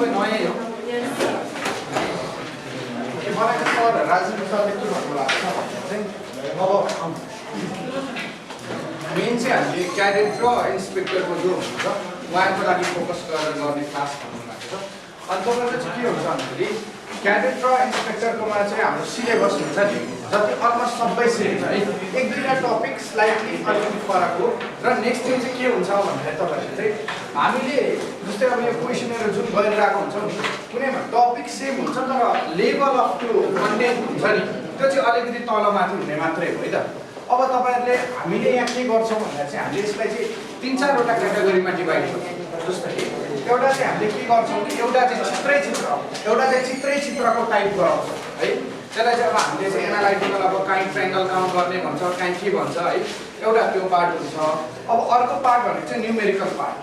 सबै नयाँ हो मलाई सर राजनीति सरले के भन्नु भएको छ भने चाहिँ अब मेन चाहिँ हामीले क्याडेट र इन्सपेक्टरको जो हुन्छ उहाँको लागि फोकस गरेर गर्ने क्लास भन्नु भएको छ। अनि तपाईँको चाहिँ के हुन्छ भन्दाखेरि क्याडेट र इन्सपेक्टरकोमा चाहिँ हाम्रो सिलेबस हुन्छ नि जति अलमोस्ट सबै सेम छ है, एक दुईवटा टपिक स्लाइटली अलिकति फरक हो। र नेक्स्ट थिङ चाहिँ के हुन्छ भन्दाखेरि तपाईँहरूले चाहिँ हामीले जस्तै अब यो क्वेसनहरू जुन गरिरहेको हुन्छौँ नि कुनैमा टपिक सेम हुन्छ तर लेभल अफ त्यो कन्टेन्ट हुन्छ नि त्यो चाहिँ अलिकति तलमाथि हुने मात्रै हो है त। अब तपाईँहरूले हामीले यहाँ के गर्छौँ भन्दा चाहिँ हामीले यसलाई चाहिँ 3-4वटा क्याटेगोरीमा डिभाइड गर्छौँ। जस्तै एउटा चाहिँ हामीले के गर्छौँ कि एउटा चाहिँ चित्रको टाइप गराउँछौँ है। त्यसलाई चाहिँ अब हामीले चाहिँ एनालाइटिकल अब काइन्ड ट्रायंगल काउन्ट गर्ने भन्छ, काइन्ड के भन्छ है, एउटा त्यो पार्ट हुन्छ। अब अर्को पार्ट भनेको चाहिँ न्युमेरिकल पार्ट।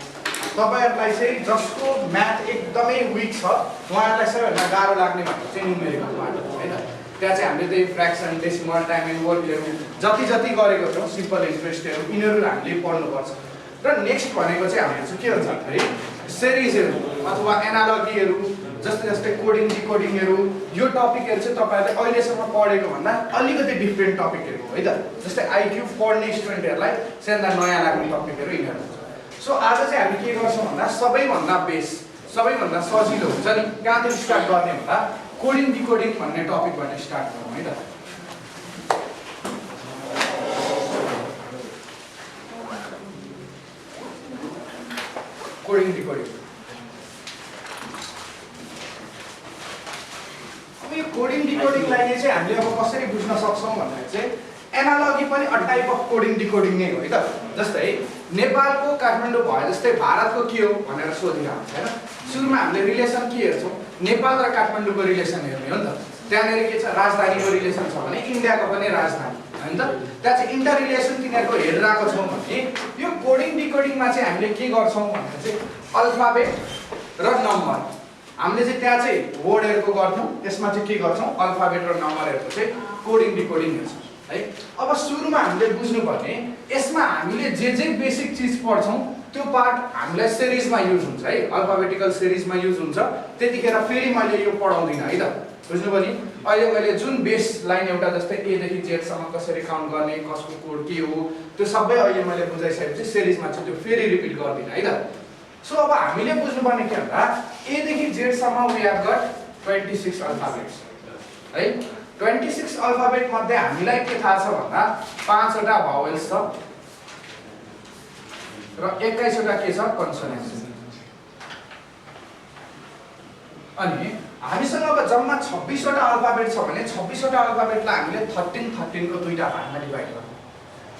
तपाईहरुलाई चाहिँ जसको म्याथ एकदमै वीक छ उहाँहरुलाई सबैभन्दा गाह्रो लाग्ने भनेको चाहिँ न्युमेरिकल पार्ट हो हैन। त्यहाँ चाहिँ हामीले त्यही फ्र्याक्सन, डेसिमल, टाइम एन्ड वर्डहरु जति गरेको छौं सिम्पल इन्ट्रेस्टहरु यिनीहरु हामीले पढ्नुपर्छ। र नेक्स्ट भनेको चाहिँ हाम्रो चाहिँ के हुन्छ भन्दाखेरि सिरिजहरु अथवा एनालोजीहरु जस्तै कोडिङ डिकोडिङहरु यो टपिकहरु चाहिँ तपाईहरुले अहिलेसम्म पढेको भन्दा अलिकति डिफरेन्ट टपिकहरु हो है त। जस्तै आईक्यू पढ्ने स्टुडेन्टहरुलाई सेन्दा नयाँ लाग्ने टपिकहरु यिनीहरु। सो आज चाहिँ हामी के गर्छौं भन्दा सबैभन्दा बेस सबैभन्दा सजिलो हुन्छ नि कहाँदेखि स्टार्ट गर्ने भन्दा कोडिङ डिकोडिङ भन्ने टपिक भने स्टार्ट गरौँ है त। कोडिङ डिकोडिङ अब यो कोडिङ डिकोडिङलाई चाहिँ हामीले अब कसरी बुझ्न सक्छौं भन्दा चाहिँ एनालोजी पनि अ टाइप अफ कोडिङ डिकोडिङ नै हो है त। जस्तै नेपालको काठमाडौँ भए जस्तै भारतको के हो भनेर सोधिरहेको छ हैन। सुरुमा हामीले रिलेसन के हेर्छौं नेपाल र काठमाडौँको रिलेसन हेर्ने हो नि त। त्यहाँनेर के छ राजधानीको रिलेसन छ भने इन्डियाको पनि राजधानी हैन त। त्यहाँ चाहिँ इन्टर रिलेसन तिनीहरुको हेरिरहेको छौं भने यो कोडिङ डिकोडिङमा चाहिँ हामीले के गर्छौं भन्दा चाहिँ अल्फाबेट र नम्बर हामीले चाहिँ त्यहाँ चाहिँ वर्डहरुको गर्छौं त्यसमा चाहिँ के गर्छौं अल्फाबेट र नम्बरहरुको चाहिँ कोडिङ डिकोडिङ हेर्छौं है। अब सुरुमा हामीले बुझ्नुपर्ने यसमा हामीले जे बेसिक चीज पढ्छौं त्यो पार्ट हामीलाई सिरिजमा युज हुन्छ है, अल्फाबेटिकल सिरिजमा युज हुन्छ। त्यतिखेर फेरि मैले यो पढाउँदिन है त, बुझ्नुभयो नि। अहिले मैले जुन बेस लाइन एउटा जस्तै ए देखि जेड सम्म कसरी काउन्ट गर्ने कसको कोड के हो त्यो सबै अहिले मैले बुझाइसकेपछि सिरिजमा चाहिँ त्यो फेरि रिपिट गर्दिन है त। सो अब हामीले बुझ्नुपर्ने के भन्दा ए देखि जेड सम्म वी हैव गट 26 अल्फाबेट्स है। 26 अल्फाबेट मध्ये हामीलाई के थाहा छ भन्दा 5 वटा भावेल्स छ र 21 वटा के छ कन्सोनेन्ट्स। अनि हामीसँग अब जम्मा 26 वटा अल्फाबेट छ भने 26 वटा अल्फाबेटलाई हामीले 13 को दुईटा भागमा डिभाइड गर्छौं।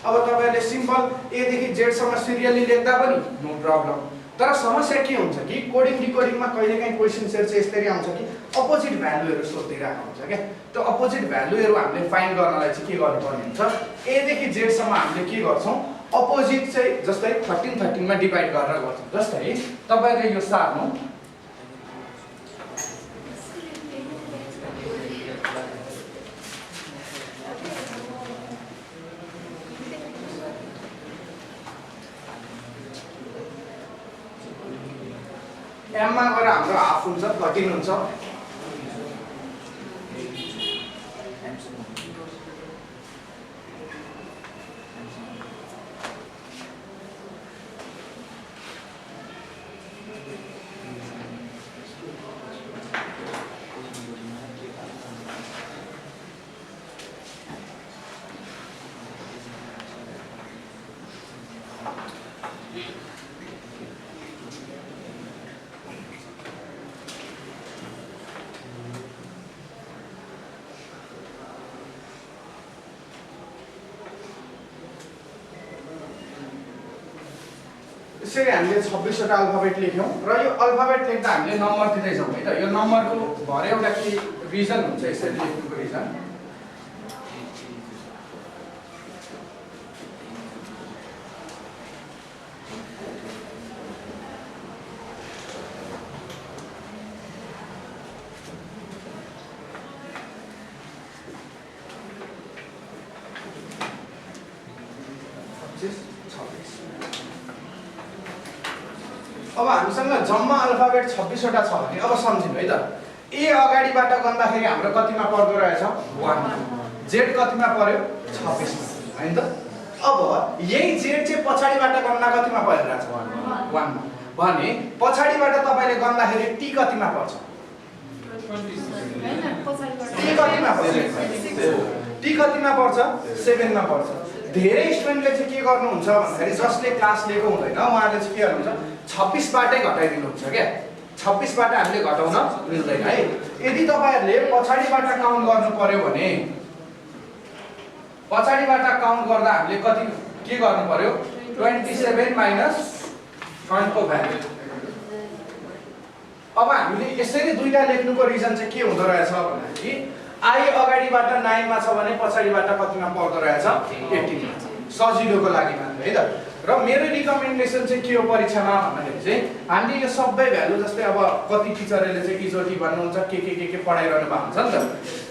अब तपाईहरुले सिम्पल ए देखि जेड सम्म सिरियली लेख्दा पनि नो प्रब्लम। तर समस्या के हुन्छ कि कोडिङ डिकोडिङमा कहिलेकाहीँ क्वेशन्सहरु चाहिँ यसरी आउँछ कि अपोजिट भ्यालुहरु सोधिरहेको हुन्छ के। त्यो अपोजिट भ्यालुहरु हामीले फाइन्ड गर्नलाई चाहिँ के गर्नुपर्ने हुन्छ ए देखि जेड सम्म हामीले के गर्छौं अपोजिट चाहिँ जस्तै 13 मा डिभाइड गरेर गर्छौं। जस्तै तपाईहरुले यो सार्नु एम मा गएर हाम्रो हाफ हुन्छ 13 हुन्छ। यसरी हामीले 26 वटा अल्फाबेट लेख्यौं र यो अल्फाबेट लेख्दा हामीले नम्बर दिँदै जाउँ है त। यो नम्बरको भरे एउटा के रिजन हुन्छ यसरी लेख्नुको रिजन अब हामीसँग जम्मा अल्फाबेट 26 वटा छ भने अब सम्झिनु है त ए अगाडिबाट गर्दाखेरि हाम्रो कतिमा पर्दो रहेछ 1 जेड कतिमा पर्यो 26 मा हैन त अब यही जेड चाहिँ पछाडीबाट गन्दा कतिमा परिरहेछ 1 मा भने पछाडीबाट तपाईले गर्दाखेरि टी कतिमा पर्छ टी कतिमा पर्छ 7 मा पर्छ धेरै स्टुडेन्टले चाहिँ के गर्नुहुन्छ भन्दाखेरि जसले क्लास लिएको हुँदैन उहाँले चाहिँ के गर्नुहुन्छ 26 बाटै घटाइदिनुहुन्छ क्या 26 बाट हामीले घटाउन मिल्दैन है यदि तपाईहरुले पछाडीबाट काउन्ट गर्नु पर्यो भने पछाडीबाट काउन्ट गर्दा हामीले कति के गर्नु पर्यो 27 माइनस फ्रन्ट को भ्यालु अब हामीले यसरी दुईटा लेख्नुको रिजन चाहिँ के हुँदो रहेछ भन्दाखेरि आई अगाडिबाट 9 मा छ भने पछाडीबाट कतिमा पर्दो रहेछ 18 मा सजिलोको लागि मात्र है त र मेरो रिकमेन्डेसन चाहिँ के हो परीक्षामा भन्दाखेरि चाहिँ हामीले यो सबै भ्यालु जस्तै अब कति टिचरले चाहिँ इजोटी भन्नुहुन्छ के पढाइरहनु भएको हुन्छ नि त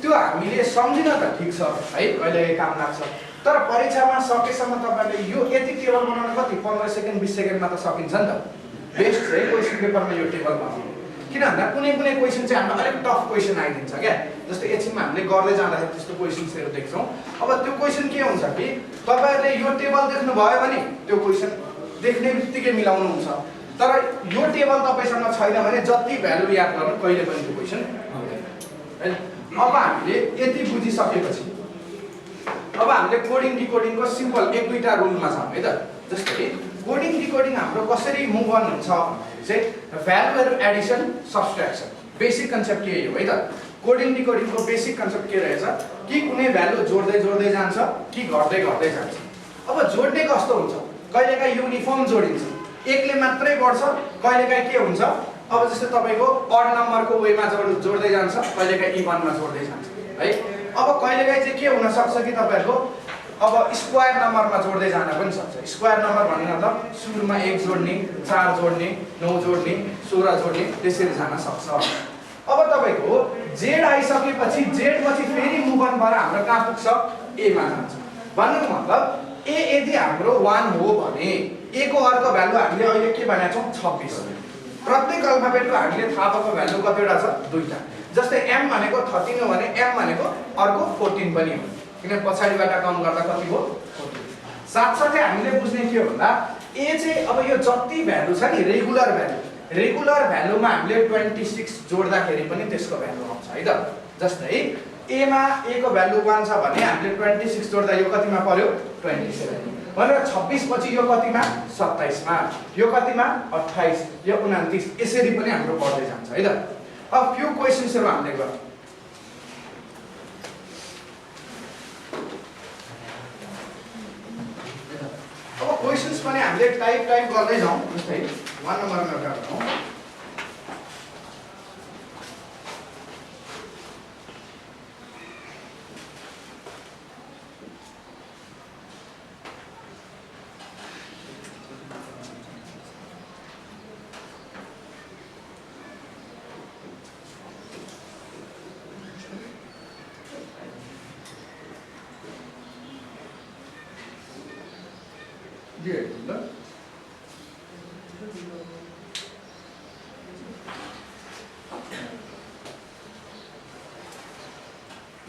त्यो हामीले सम्झिन त ठीक छ है कहिले काम लाग्छ तर परीक्षामा सकेसम्म तपाईले यो यति टेबल बनाउन कति 15 सेकेन्ड 20 सेकेन्डमा त सकिन्छ नि त बेस्ट चाहिँ क्वेशन पेपरमा यो टेबल बनाउनु किन भन्दा कुनै क्वेशन चाहिँ हामीलाई अलिक टफ क्वेशन आइदिन्छ क्या जस्तै एकछिनमा हामीले गर्दै जाँदाखेरि त्यस्तो क्वेशन्सहरु देख्छौं अब त्यो क्वेशन के हुन्छ कि तपाईहरुले यो टेबल देख्नु भयो भने त्यो क्वेशन देख्ने बित्तिकै मिलाउनु हुन्छ तर यो टेबल तपाईसँग छैन भने जति भ्यालु याद गर्नु कहिले पनि त्यो क्वेशन हुँदैन हैन अब हामीले यति बुझिसकेपछि अब हामीले कोडिङ डिकोडिङको सिम्पल एक दुईटा रुलमा छौं है त जस्तै कोडिङ डिकोडिङ हाम्रो कसरी मुभ अन हुन्छ चाहिँ भ्यालुहरु एडिसन सब्ट्र्याक्सन बेसिक कन्सेप्ट के हो है त कोडिङ डिकोडिङको बेसिक कन्सेप्ट के रहेछ कि कुनै भ्यालु जोड्दै जोड्दै जान्छ कि घट्दै घट्दै जान्छ अब जोड्ने कस्तो हुन्छ कहिलेकाहीँ युनिफर्म जोडिन्छ एकले मात्रै बढ्छ कहिलेकाहीँ के हुन्छ अब जस्तै तपाईको अड नम्बरको वेमा जोड्दै जान्छ कहिलेकाहीँ इभनमा जोड्दै जान्छ है अब कहिलेकाहीँ चाहिँ के हुन सक्छ कि तपाईहरुको अब स्क्वायर नम्बरमा जोड्दै जान पनि सक्छ स्क्वायर नम्बर भन्ने मतलब सुरुमा 1 जोड्ने 4 जोड्ने 9 जोड्ने 16 जोड्ने त्यसरी जान सक्छ अब तपाईको जेड आइसकेपछि जेड पछि फेरि मुभ अन भएर हाम्रो कहाँ पुग्छ ए मा जान्छ भन्नुको मतलब ए यदि हाम्रो 1 हो भने ए को अर्को भ्यालु हामीले अहिले के भनेको छौं 26 प्रत्येक अल्फाबेटको हामीले थाहा पाएको भ्यालु कतिवटा छ दुईटा जस्तै एम भनेको 13 हो भने एम भनेको अर्को 14 पनि हो किन पछाडीबाट काउन्ट गर्दा कति हो 14 साथसाथै हामीले बुझ्ने के हो भन्दा ए चाहिँ अब यो जति भ्यालु छ नि रेगुलर भ्यालुमा हामीले 26 जोड्दाखेरि पनि त्यसको भ्यालु आउँछ है त जस्तै ए मा ए को भ्यालु 1 छ भने हामीले 26 जोड्दा यो कतिमा पर्यो 27 भनेर 26 पछि यो कतिमा 27 मा यो कतिमा 28 यो 29 यसरी पनि हाम्रो बढ्दै जान्छ है त अब फ्यु क्वेशन्सहरु हामीले गरौँ अब क्वेशन्स पनि हामीले टाइप गर्दै जाउँ जस्तै 1 नम्बरमा एउटा गरौँ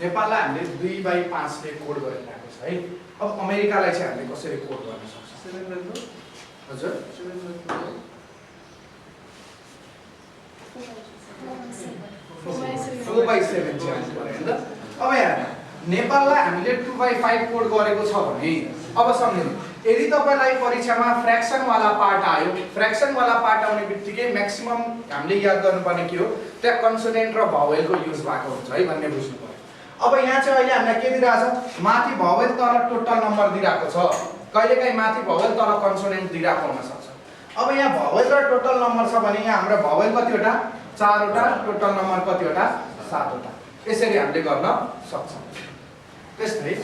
नेपाललाई हामीले 2/5 ले कोड गरिरहेको छ है अब अमेरिकालाई चाहिँ हामीले कसरी कोड गर्न सक्छौं हजुर 4/7 चाहिँ आउनु पर्यो हैन त अब यहाँ नेपाललाई हामीले 2/5 कोड गरेको छ भने अब सम्झिनु यदि तपाईलाई परीक्षामा फ्र्याक्सन वाला पार्ट आयो फ्र्याक्सन वाला पार्ट आउने बित्तिकै म्याक्सिमम हामीले याद गर्नुपर्ने के हो त्यहाँ कन्सोनेन्ट र भावेलको युज भएको हुन्छ है भन्ने बुझ्नु पर्यो अब यहाँ चाहिँ अहिले हामीलाई के दिइराछ माथि भावेल तल टोटल नम्बर दिइराको छ कहिलेकाहीँ माथि भावेल तल कन्सोनेन्ट दिइराको हुन सक्छ अब यहाँ भावेल र टोटल नम्बर छ भने यहाँ हाम्रो भावेल कतिवटा 4 वटा टोटल नम्बर कतिवटा 7 वटा यसरी हामीले गर्न सक्छौं त्यस्तै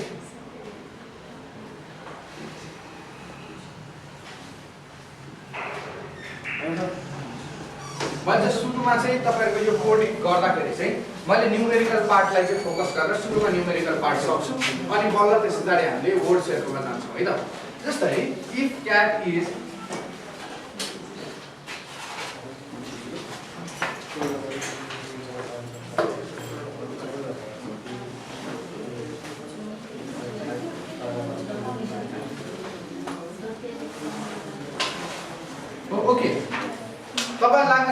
मैले सुरुमा चाहिँ तपाईहरुको यो कोडिङ गर्दाखेरि चाहिँ मैले न्यूमेरिकल पार्टलाई चाहिँ फोकस गरेर सुरुमा न्यूमेरिकल पार्ट सक्छु अनि बल्ल त्यसैगरी हामीले वर्ड्सहरुमा जान्छौं है त जस्तै इफ क्याट इज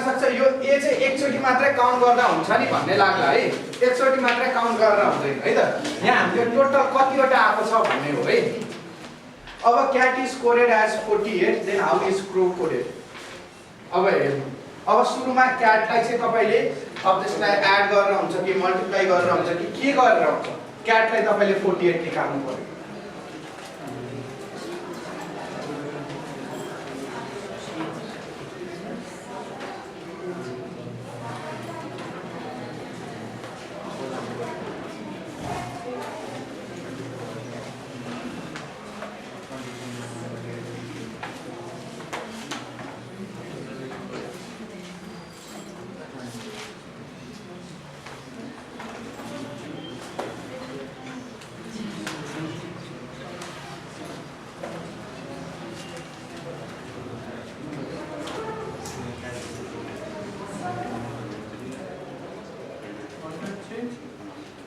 सक्छ यो ए चाहिँ एकचोटि मात्रै काउन्ट गर्दा हुन्छ नि भन्ने लाग्ला है, एकचोटि मात्रै काउन्ट गरेर हुँदैन है त। यहाँ हामीले टोटल कतिवटा आएको छ भन्ने हो है। अब cat is coded as 48, then how is crow coded. अब हेर्नु, अब सुरुमा क्याटलाई चाहिँ तपाईले अब त्यसलाई एड गरेर हुन्छ कि मल्टिप्लाई गरेर हुन्छ कि के गरेर हुन्छ, क्याटलाई तपाईले 48 निकाल्नु पर्यो।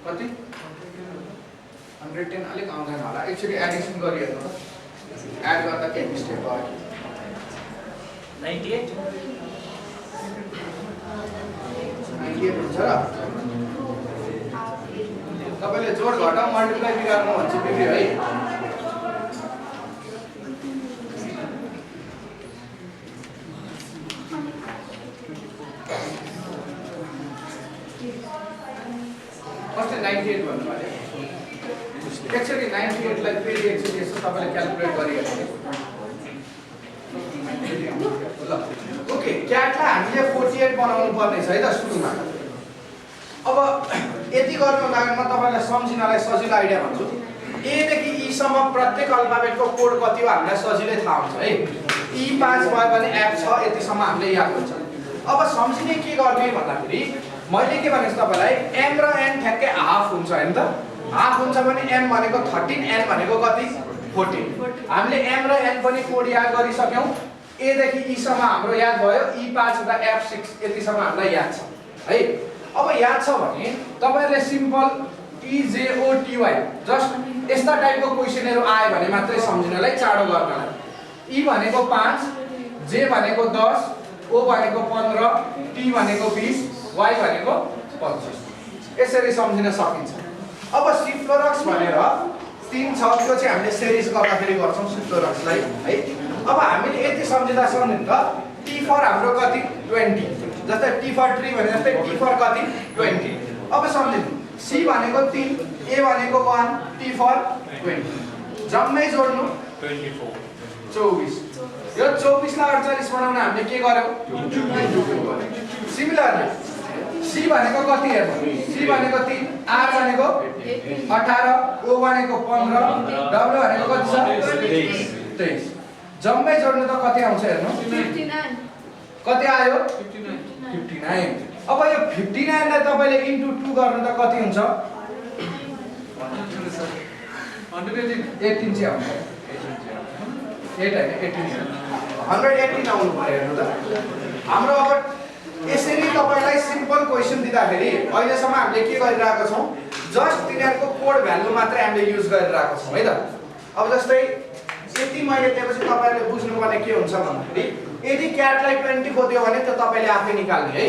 कति 110 अलिक आउँदैन होला, एक्चुअली एडिसन गरिहेर्नु त, एड गर्दा के मिस्टेक भयो। 98 हुन्छ र तपाईले जोड घटाउ मल्टिप्लाई बिगार्नु भन्छ बिग्रियो है। कस्तो 98 भन्नु भयो, एक्चुअली 98 लाई फेरि एक्चुअली यसो तपाईले क्याल्कुलेट गरिहेर्नु ल। ओके, क्याटलाई हामीले 48 बनाउनु पर्ने छ है त सुरुमा। अब यति गर्नु लागि म तपाईलाई सम्झिनलाई सजिलो आइडिया भन्छु। ए देखि ई सम्म प्रत्येक अल्फाबेटको कोड कति हो हामीलाई सजिलै थाहा हुन्छ है। ई 5 भयो भने एफ 6 यतिसम्म हामीले याद हुन्छ। अब सम्झिने के गर्ने भन्दाखेरि मैले के भनेको छु तपाईलाई, एम र एन ठ्याक्कै हाफ हुन्छ हैन त। हाफ हुन्छ भने एम भनेको 13, एन भनेको कति 14। हामीले एम र एन पनि कोड याद गरिसक्यौं। ए देखि ई सम्म हाम्रो याद भयो, ई 5 हुँदा एफ 6 यतिसम्म हामीलाई याद छ है। अब याद छ भने तपाईहरुले सिम्पल ई जे ओ टी वाई जस्ट यस्ता टाइपको क्वेशनहरु आए भने मात्रै सम्झिनलाई चाँडो गर्नलाई। ई भनेको 5, जे भनेको 10, ओ भनेको 15, टी भनेको 20, वाई भनेको 25। यसरी सम्झिन सकिन्छ। अब सिफ्लोरक्स भनेर 3 छ, त्यो चाहिँ हामीले सिरिज गर्दाखेरि गर्छौं सिफ्लोरक्सलाई है। अब हामीले यति सम्झिदा सम्झिनु त टी फर हाम्रो कति 20, जस्तै टी फर ट्री भने जस्तै टी फर कति 20। अब सम्झिनु, सी भनेको 3, ए भनेको 1, टी फर 20, जम्मै जोड्नु 24। यो 24 लाई 48 बनाउन हामीले के गर्यौं, सिमिलरली सी भनेको कति हेर्नु, सी भनेको 3, आर भनेको 18, ओ भनेको 15, डब्ल्यू भनेको कति छ 23। जम्मै जोड्नु त कति आउँछ हेर्नु, 59। कति आयो 59। अब यो 59 लाई तपाईले इन्टु 2 गर्नु त कति हुन्छ 18 चाहिँ आउँछ। 8 हैन 18, 118 आउनु पर्यो हेर्नु त हाम्रो। अब यसरी तपाईलाई सिम्पल क्वेशन दिँदाखेरि अहिलेसम्म हामीले के गरिरहेको छौं, जस्ट तिनीहरुको कोड भ्यालु मात्रै हामीले युज गरिरहेको छौं है त। अब जस्तै यति मैले दिएपछि तपाईहरुले बुझ्नुपर्ने के हुन्छ भन्दाखेरि, यदि क्याटलाई 20 खोज्यो भने त्यो तपाईले आफै निकाल्ने है,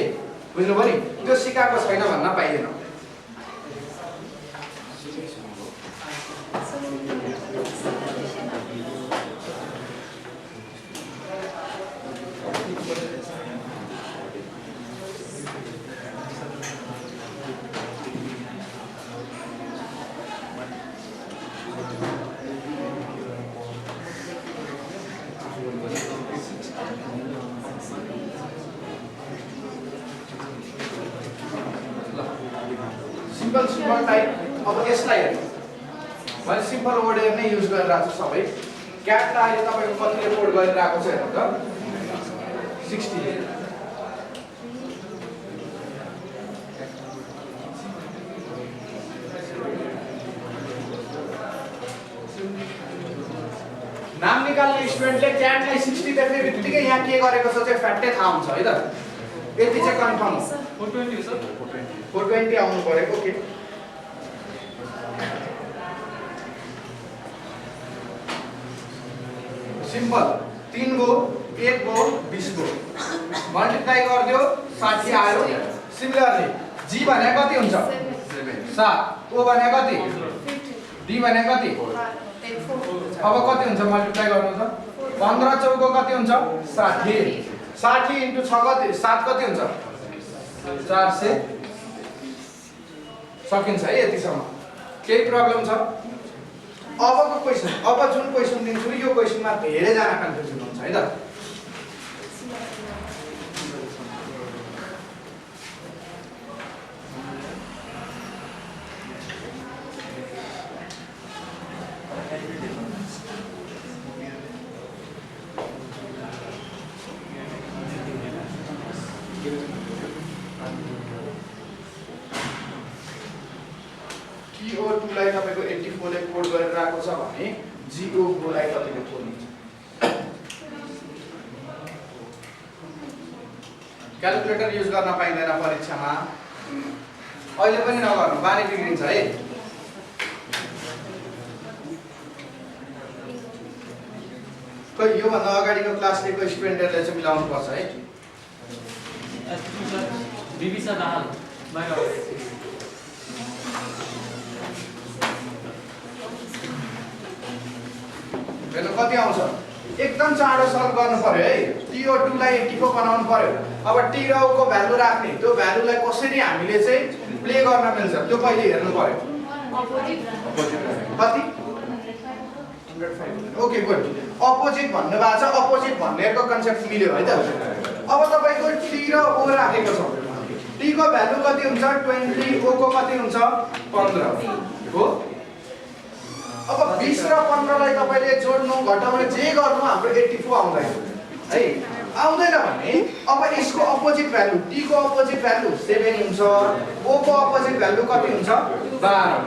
बुझ्नुभयो नि, त्यो सिकाएको छैन भन्न पाइदैन। Simple type. अब यसलाई हेर्नु, मैले सिम्पल वर्ड नै युज गरिरहेको छु सबै। क्याटलाई अहिले तपाईको कतिले कोड गरिरहेको छ हेर्नु त 60। नाम निकाल्ने स्टुडेन्टले क्याटलाई 60 देख्ने बित्तिकै यहाँ के गरेको छ चाहिँ फ्याक्टै थाहा हुन्छ है त। यति चाहिँ कन्फर्म हो। 420 सर 420 आउनु पर्यो। Okay, simple 3 go 1 go 20 go multiply गरिदियो 60 आयो। सिमिलरली जी भने कति हुन्छ 7, ओ भने कति, डी भने कति, अब कति हुन्छ मल्टिप्लाई गर्नु त 15 चौको कति हुन्छ 60, 60 × 6 कति 7 कति हुन्छ 400। सकिन्छ है यतिसम्म। केही प्रब्लम छ? अबको क्वेशन, अब जुन क्वेशन दिन्छु यो क्वेशनमा धेरै जना कन्फ्युजन हुन्छ है त। TO2 लाई तपाईको 84 ले कोड गरेर राखेको छ भने GO लाई कतिले खोल्नुहुन्छ? क्याल्कुलेटर युज गर्न पाइँदैन परीक्षामा, अहिले पनि नगर्नु, बानी बिग्रिन्छ है। खै यो भन्दा अगाडिको क्लास लिएको स्टुडेन्टहरुले चाहिँ मिलाउनु पर्छ है। बीबी सर दाहाल हेर्नु कति आउँछ, एकदम चाँडो सल्भ गर्नु पर्यो है। TO2 लाई 84 बनाउनु पर्यो। अब T र O को भ्यालु राख्ने, त्यो भ्यालुलाई कसरी हामीले चाहिँ प्ले गर्न मिल्छ त्यो पहिले हेर्नु पर्यो। कति 105। Okay good. अपोजिट भन्नु भएको छ, अपोजिट भन्नेको कन्सेप्ट मिल्यो है त। अब तपाईको T र O राखेको छ, T को भ्यालु कति हुन्छ 20, O को कति हुन्छ 15 हो। अब 20 र 15 लाई तपाईले जोड्नु घटाउनु जे गर्नु हाम्रो 84 आउँदैन है। आउँदैन भने अब यसको अपोजिट भ्यालु, T को अपोजिट भ्यालु 7 हुन्छ, O को अपोजिट भ्यालु कति हुन्छ 12।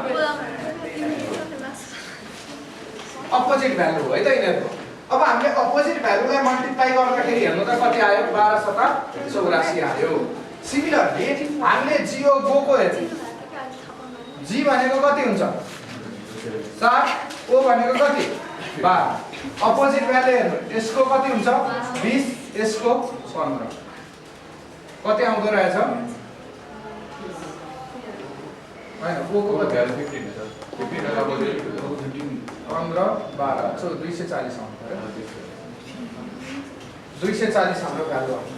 अपोजिट भ्यालु है त यिनीहरुको। अब हामीले अपोजिट भ्यालुलाई मल्टिप्लाई गर्दाखेरि हेर्नु त कति आयो 12 7 84 आयो। सिमिलरली हामीले GO को हेर्नु, G भनेको कति हुन्छ 7, O भनेको कति 12। अपोजिट भ्यालु हेर्नु, यसको कति हुन्छ 20, यसको 15। कति आउँदो रहेछ हैन, O को कति 15 12 सो 240 आउँछ है। 240 हाम्रो भ्यालु आउँछ।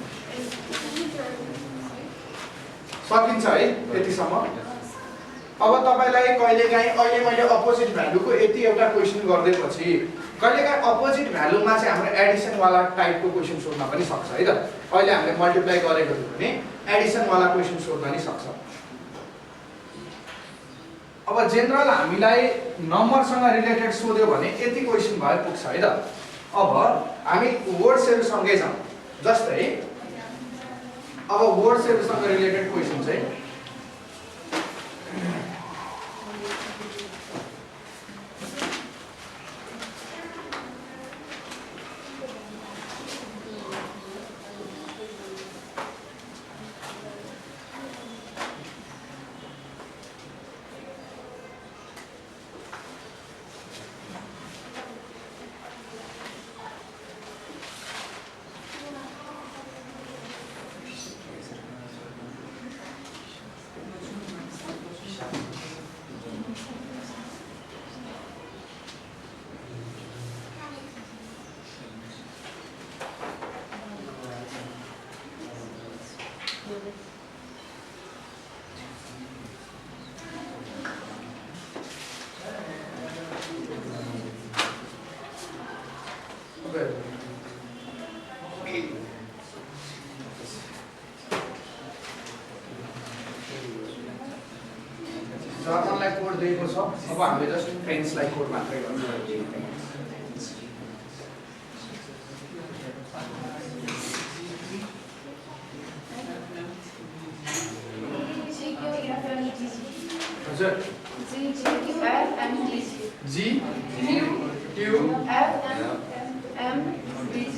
सकिन्छ है त्यतिसम्म। अब तपाईलाई कहिलेकाहीँ अहिले मैले अपोजिट भ्यालुको यति एउटा क्वेशन गर्दैपछि कहिलेकाहीँ अपोजिट भ्यालुमा चाहिँ हाम्रो एडिसन वाला टाइपको क्वेशन सोध्न पनि सक्छ है त। अहिले हामीले मल्टिप्लाई गरेको थियो भने एडिसन वाला क्वेशन सोध्न नि सक्छ। अब जेनरल हामीलाई नम्बरसँग रिलेटेड सोध्यो भने यति क्वेशन भए पुग्छ है त। अब हामी वर्ड्सहरुसँगै जाउँ। जस्तै अब वर्ड्सहरुसँग रिलेटेड क्वेशन चाहिँ जर्नललाई कोड दिएको छ। अब हामीले जस्ट पेन्सलाई कोड मात्रै गर्नु पर्यो। हजुर G Q F M D G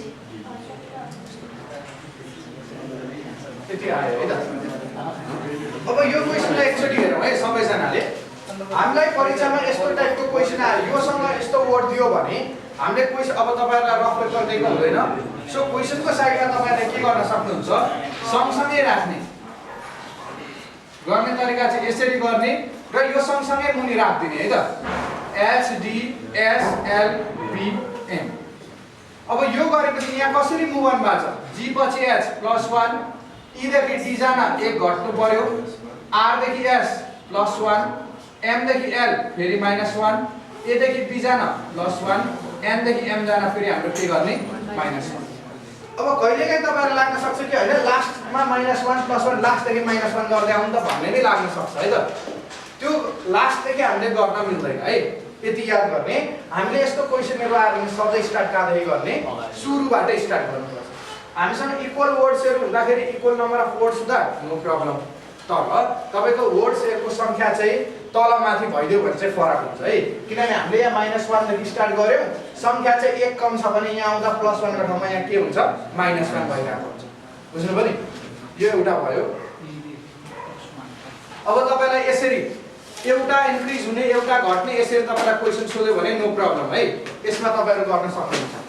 त्यति आयो है त। अब यो क्वेशनलाई एकचोटि हेरौँ है सबैजनाले। हामीलाई परीक्षामा यस्तो टाइपको क्वेशन आयो, योसँग यस्तो वर्ड दियो भने हामीले क्वेशन अब तपाईहरुलाई रफ पेपर दिएको हुँदैन, सो क्वेसनको साइडमा तपाईले के गर्न सक्नुहुन्छ सँगसँगै राख्ने गर्ने तरिका चाहिँ यसरी गर्ने र यो सँगसँगै मुनि राख्दिने है त H D S L B M अब यो गरेपछि यहाँ कसरी मुभ अन भएको छ जी पछि एच +1 ई देखि डी जान 1 घट्नु पर्यो आर देखि एस +1 एम देखि एल फेरि -1 ए देखि बी जान +1 एन देखि एम जान फेरि हाम्रो के गर्ने -1 अब कहिलेकाहीँ तपाईहरुलाई लाग्न सक्छ कि हैन लास्टमा -1 +1 लास्टदेखि -1 गर्दै आउनु त भन्ने नै लाग्न सक्छ है त त्यो लास्टदेखि हामीले गर्न मिल्दैन है यति याद गर्ने हामीले यस्तो क्वेशनहरु आयो भने सधैँ स्टार्ट कादेखि गर्ने सुरुबाट स्टार्ट गर्नुपर्छ हामीसँग इक्वल वर्ड्सहरु हुँदाखेरि इक्वल नम्बर अफ वर्ड्स हुँदा नो प्रब्लम तर तपाईको वर्ड्सहरुको संख्या चाहिँ तल माथि भइदियो भने चाहिँ फरक हुन्छ है किनभने हामीले यहाँ -1 देखि स्टार्ट गर्यौ संख्या चाहिँ 1 कम छ भने यहाँ आउँदा +1 को ठाउँमा यहाँ के हुन्छ -1 भइरहेको हुन्छ बुझ्नुभयो नि यो एउटा भयो अब तपाईलाई यसरी एउटा इन्क्रिज हुने एउटा घट्ने यसरी तपाईलाई क्वेशन सोध्यो भने नो प्रब्लम है यसमा तपाईहरु गर्न सक्नुहुन्छ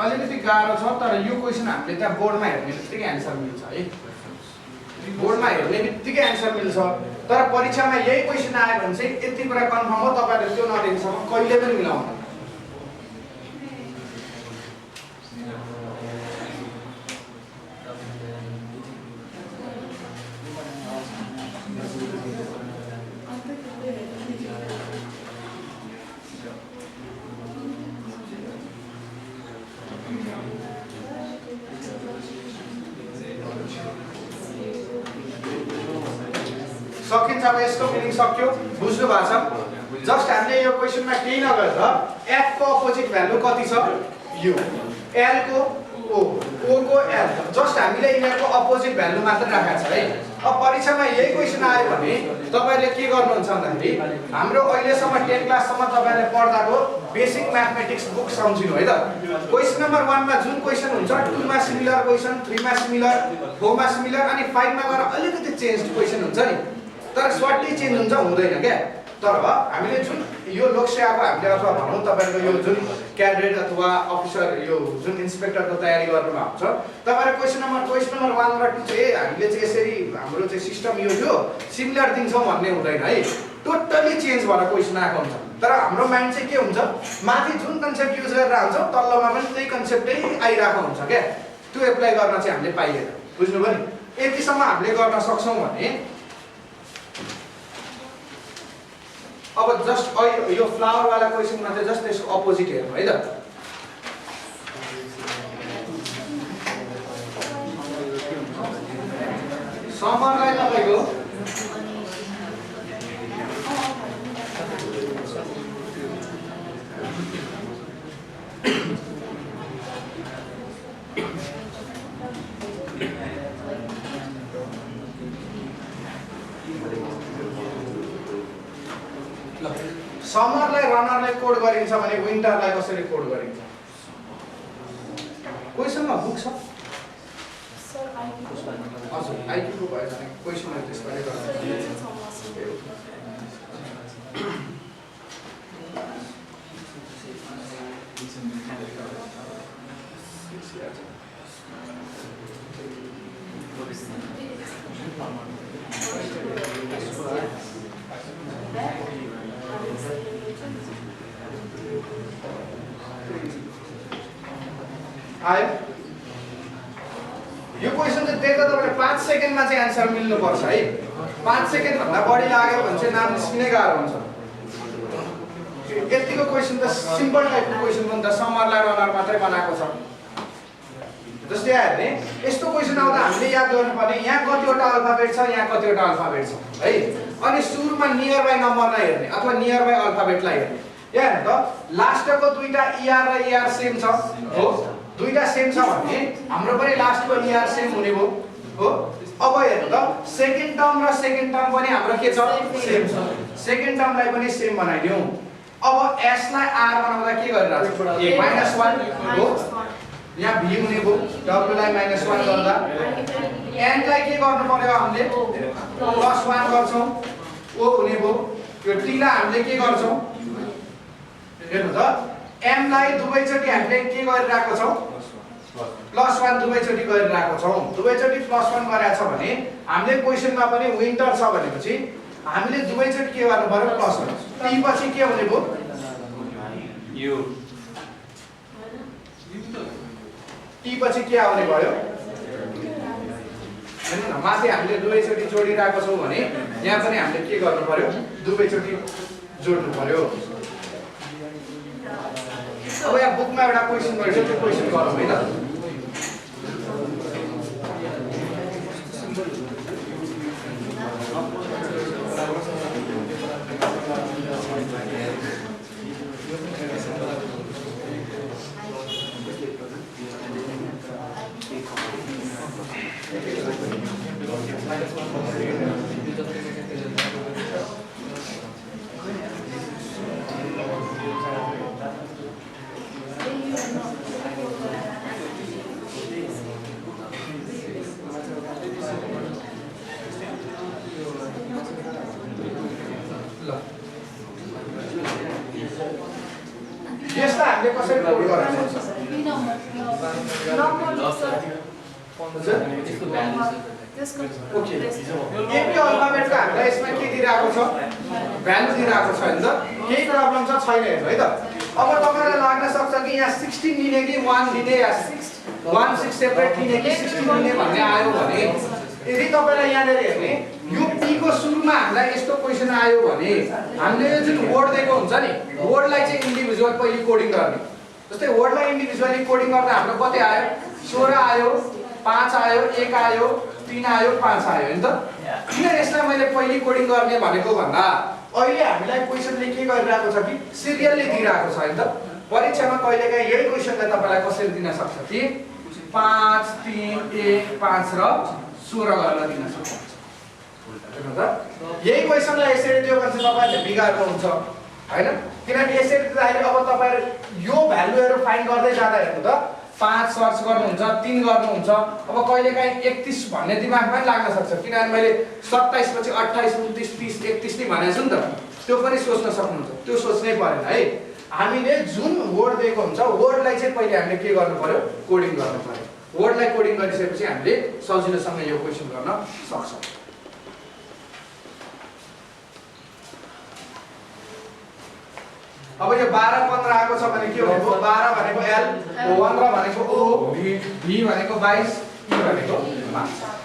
अलिकति गाह्रो छ तर यो क्वेशन हामीले त्यहाँ बोर्डमा हेर्ने बित्तिकै आन्सर मिल्छ है बोर्डमा हेर्ने बित्तिकै आन्सर मिल्छ तर परीक्षामा यही क्वेशन आयो भने चाहिँ यति कुरा कन्फर्म हो तपाईहरुले त्यो नदिनसम्म कहिले पनि मिलाउनु सकिन्छ अब यसको मिनिङ सक्यो बुझ्नु भएको छ जस्ट हामीले यो क्वेशनमा केही नगरेर f को अपोजिट भ्यालु कति छ u l को o को l जस्ट हामीले यिनीहरुको अपोजिट भ्यालु मात्र राखेको छ है अब परीक्षामा यही क्वेशन आयो भने तपाईहरुले के गर्नुहुन्छ भन्दाखेरि हाम्रो अहिलेसम्म 10 क्लास सम्म तपाईहरुले पढ्दाको बेसिक म्याथमेटिक्स बुक सम्झिनु है त क्वेशन नम्बर 1 मा जुन क्वेशन हुन्छ 2 मा सिमिलर क्वेशन 3 मा सिमिलर 4 मा सिमिलर अनि 5 मा गएर अलिकति चेन्ज क्वेशन हुन्छ नि तर सर्टली चेन्ज हुन्छ हुँदैन के तर हामीले जुन यो लोकसेवाको हामीले अथवा भनौं तपाईहरुको यो जुन क्याडेट अथवा अफिसर यो जुन इन्स्पेक्टरको तयारी गर्नु भएको छ तपाईहरु क्वेशन नम्बर 1 र 2 चाहिँ हामीले चाहिँ यसरी हाम्रो चाहिँ सिस्टम यो थियो सिमिलर दिन्छौं भन्ने हुँदैन है टोटली चेन्ज भएर क्वेशन आएको हुन्छ तर हाम्रो माइन्ड चाहिँ के हुन्छ माथि जुन कन्सेप्ट युज गरेर हुन्छ तल्लोमा पनि त्यही कन्सेप्टै आइराको हुन्छ के त्यो एप्लाई गर्न चाहिँ हामीले पाइएन बुझ्नुभयो नि यतिसम्म हामीले गर्न सक्छौं भने अब जस्ट यो फ्लावर वाला क्वेशनमा चाहिँ जस्ट यसको अपोजिट हेर्नु है त समरलाई तपाईको समरलाई रनरलाई कोड गरिन्छ भने विन्टरलाई कसरी कोड गरिन्छ क्वेशनमा बुक छ सर हजुर आइक्यू को भयो भने क्वेशनमा त्यसबारे गर्नु आयो यो क्वेशन चाहिँ देख्दा तपाईले 5 सेकेन्डमा चाहिँ आन्सर मिल्नु पर्छ है 5 सेकेन्ड भन्दा बढी लाग्यो भने चाहिँ नाम निस्किनै गाह्रो हुन्छ यतिको क्वेशन त सिम्पल टाइपको क्वेशन पनि त समरलाई रनर मात्रै बनाएको छ जस्तै आयो भने यस्तो क्वेसन आउँदा हामीले याद गर्नुपर्ने यहाँ कतिवटा अल्फाबेट छ, यहाँ कतिवटा अल्फाबेट छ है। अनि सुरुमा नियर बाइ नम्बरलाई हेर्ने अथवा नियर बाइ अल्फाबेटलाई हेर्ने। यहाँ हेर्नु त लास्टको दुईटा ER र ER सेम छ हो, दुईटा सेम छ भने हाम्रो पनि लास्टको ER सेम हुने भयो हो। अब हेर्नु त सेकेन्ड टर्म र सेकेन्ड टर्म पनि हाम्रो के छ, सेम छ। सेकेन्ड टर्मलाई पनि सेम बनाइदिउँ। अब S लाई R बनाउँदा के गरिरहेको छ, -1 हो, यहाँ V हुने भयो, W लाई -1 गर्दा N लाई के गर्नु पर्यो हामीले +1 गर्छौं, O हुने भयो। यो T लाई हामीले के गर्छौं, हेर्नु त M लाई दुवैचोटी हामीले के गरिरहेको छौं, +1 दुवैचोटी गरिरहेको छौं। दुवैचोटी +1 गरेको छ भने हामीले क्वेशनमा पनि विन्टर छ भनेपछि हामीले दुवैचोटी के गर्नु पर्यो, +1। T पछि के हुने भयो, U। T पछि के आउने भयो, हेर्नु न माथि हामीले दुवैचोटी जोडिरहेको छौं भने यहाँ पनि हामीले के गर्नु पर्यो, दुवैचोटी जोड्नु पर्यो। अब यहाँ बुकमा एउटा क्वेशन गरेको छ, त्यो क्वेशन गरौँ है त। यसलाई हामीले कसरी कोड गर्न सक्छौं, ओके। एपी अल्फाबेटको हामीलाई यसमा के दिइराको छ, भ्यालु दिइराको छ नि त, केही प्रब्लम छ छैन हेर्नु है त। अब तपाईलाई लाग्न सक्छ कि यहाँ 16 लिने कि 1 लिने या 1 6 सेपरेट लिने कि 16 लिने भन्ने आयो भने यदि तपाईलाई यहाँनेर हेर्ने यो P को सुरुमा हामीलाई यस्तो क्वेशन आयो भने हामीले यो जुन वर्ड दिएको हुन्छ नि, वर्डलाई चाहिँ इन्डिभिजुअल पहिले कोडिङ गर्ने। जस्तै वर्डलाई इन्डिभिजुअली कोडिङ गर्दा हाम्रो कति आयो, 16 आयो, 5 आयो, 1 आयो, 3 आयो, 5 आयो नि त। किन यसलाई मैले पहिले कोडिङ गर्ने भनेको भन्दा अहिले हामीलाई क्वेशनले के गरिरहेको छ कि सिरियलले दिइरहेको छ नि त। परीक्षामा कहिलेकाहीँ यही क्वेशनले तपाईलाई कसरी दिन सक्छ कि 5 3 1 5 र 16 गर्न दिन सक्छ। हेर्नु त यही क्वेशनलाई यसरी दियो भने चाहिँ तपाईले बिगार्नुहुन्छ हैन, किनकि यसरी दिँदाखेरि अब तपाईहरु यो भ्यालुहरु फाइन्ड गर्दै जाँदा हेर्नु त 5 सर्च गर्नुहुन्छ, 3 गर्नुहुन्छ, अब कहिलेकाहीँ 31 भन्ने दिमागमा पनि लाग्न सक्छ, किनभने मैले 27 पछि 28 29 30 31 नै भनेको छु नि त। त्यो पनि सोच्न सक्नुहुन्छ, त्यो सोच्नै परेन है। हामीले जुन वर्ड दिएको हुन्छ वर्डलाई चाहिँ पहिले हामीले के गर्नु पर्यो, कोडिङ गर्नु पर्यो। वर्डलाई कोडिङ गरिसकेपछि हामीले सजिलोसँग यो क्वेशन गर्न सक्छौं। अब यो 12 15 आएको छ भने के हुन्छ, 12 भनेको L, 15 भनेको O, V भनेको 22, E भनेको 5।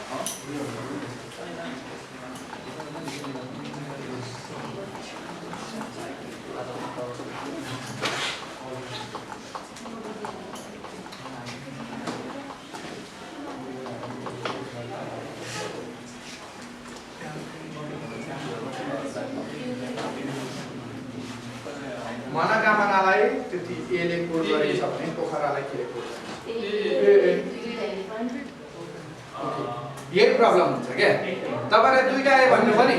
मनोकामनालाई त्यति A ले कोड गरेछ भने पोखरालाई के ले कोड गर्छ, यही प्रब्लम हुन्छ के। तपाईले दुईटा A भन्नु पनि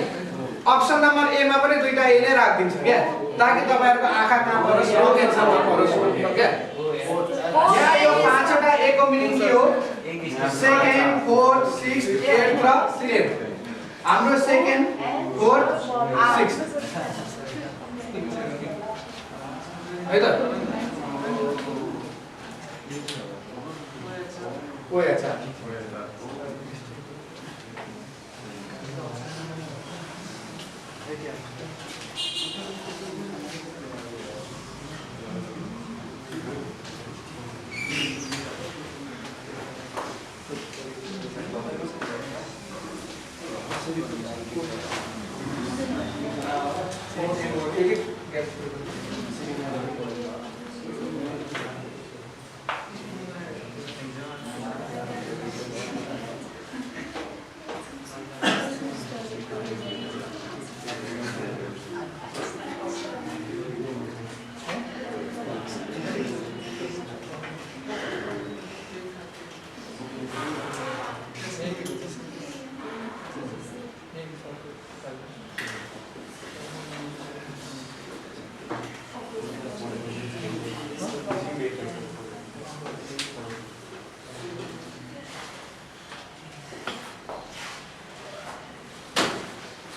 अप्सन नम्बर A मा पनि दुईटा A नै राखिदिन्छ के, ताकि तपाईहरुको आँखा काम गरोस्, रोकेन्सर नपरोस् भन्नु के। यहाँ यो 5 वटा A को मिनिङ के हो, सेकेन्ड 4 6 8 र 3। हाम्रो सेकेन्ड 4 6 है त। ओए अच्छा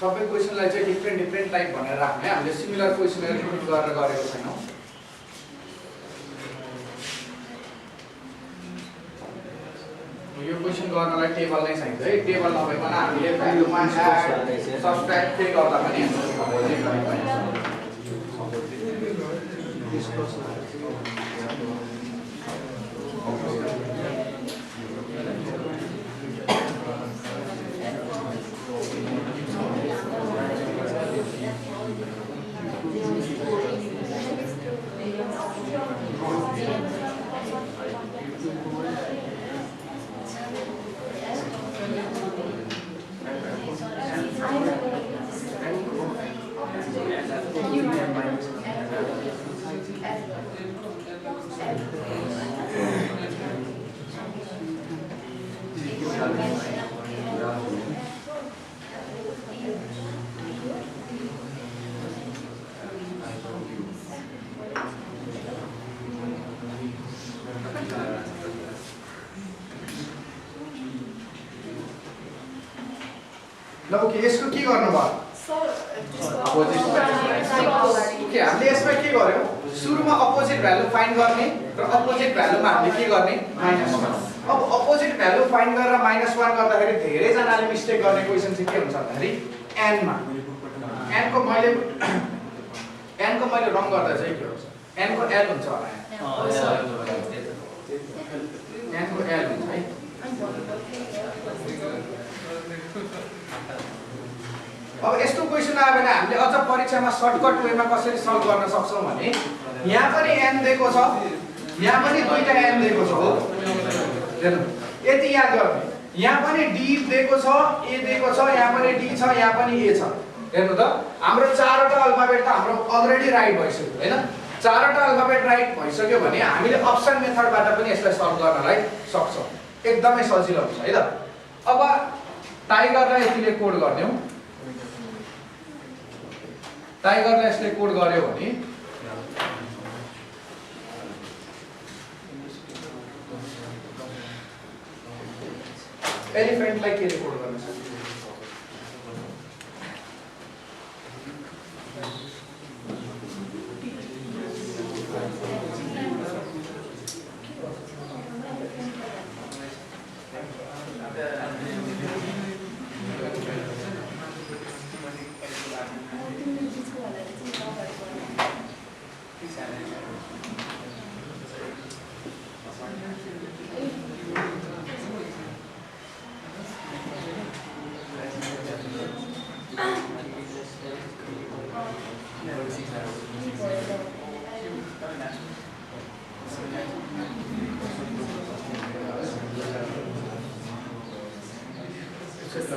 सबै क्वेसनलाई चाहिँ डिफ्रेन्ट टाइप भनेर राख्ने हामीले सिमिलर क्वेसनहरू रिपिट गरेर गरेको छैनौँ। यो क्वेसन गर्नलाई टेबल नै चाहिन्छ है। टेबल नभइकन हामीले भ्यालुमा सब्ट्र्याक्ट के गर्दा पनि ल ओके यसको के गर्नु भयो? ओके हामीले यसमा के गर्यौं? सुरुमा अपोजिट भ्यालु फाइन्ड गर्ने र अपोजिट भ्यालुमा हामीले के गर्ने? -1। अब अपोजिट भ्यालु फाइन्ड गरेर -1 गर्दाखेरि धेरै जनाले मिस्टेक गर्ने क्वेशन चाहिँ के हुन्छ भन्दाखेरि n मा n को मैले रङ गर्दा चाहिँ के हुन्छ? n को l हुन्छ होला। n को l हुन्छ है। अब यस्तो क्वेसन आयो भने हामीले अझ परीक्षामा सर्टकट वेमा कसरी सल्भ गर्न सक्छौं भने यहाँ पनि n दिएको छ, यहाँ पनि दुईटा n दिएको छ हो। हेर्नु यति याद गर्ने, यहाँ पनि d दिएको छ, a दिएको छ, यहाँ पनि d छ, यहाँ पनि a छ। हेर्नु त हाम्रो चारवटा अल्फाबेट त हाम्रो अलरेडी राइट भइसक्यो हैन। चारवटा अल्फाबेट राइट भइसक्यो भने हामीले अप्सन मेथडबाट पनि यसलाई सल्भ गर्नलाई सक्छौं। एकदमै सजिलो हुन्छ है त। अब टाइगरलाई यतिले कोड गर्दियौ। टाइगरलाई यसले कोड गर्यो भने एलिफेन्टलाई के कोड गर्न सक्छ?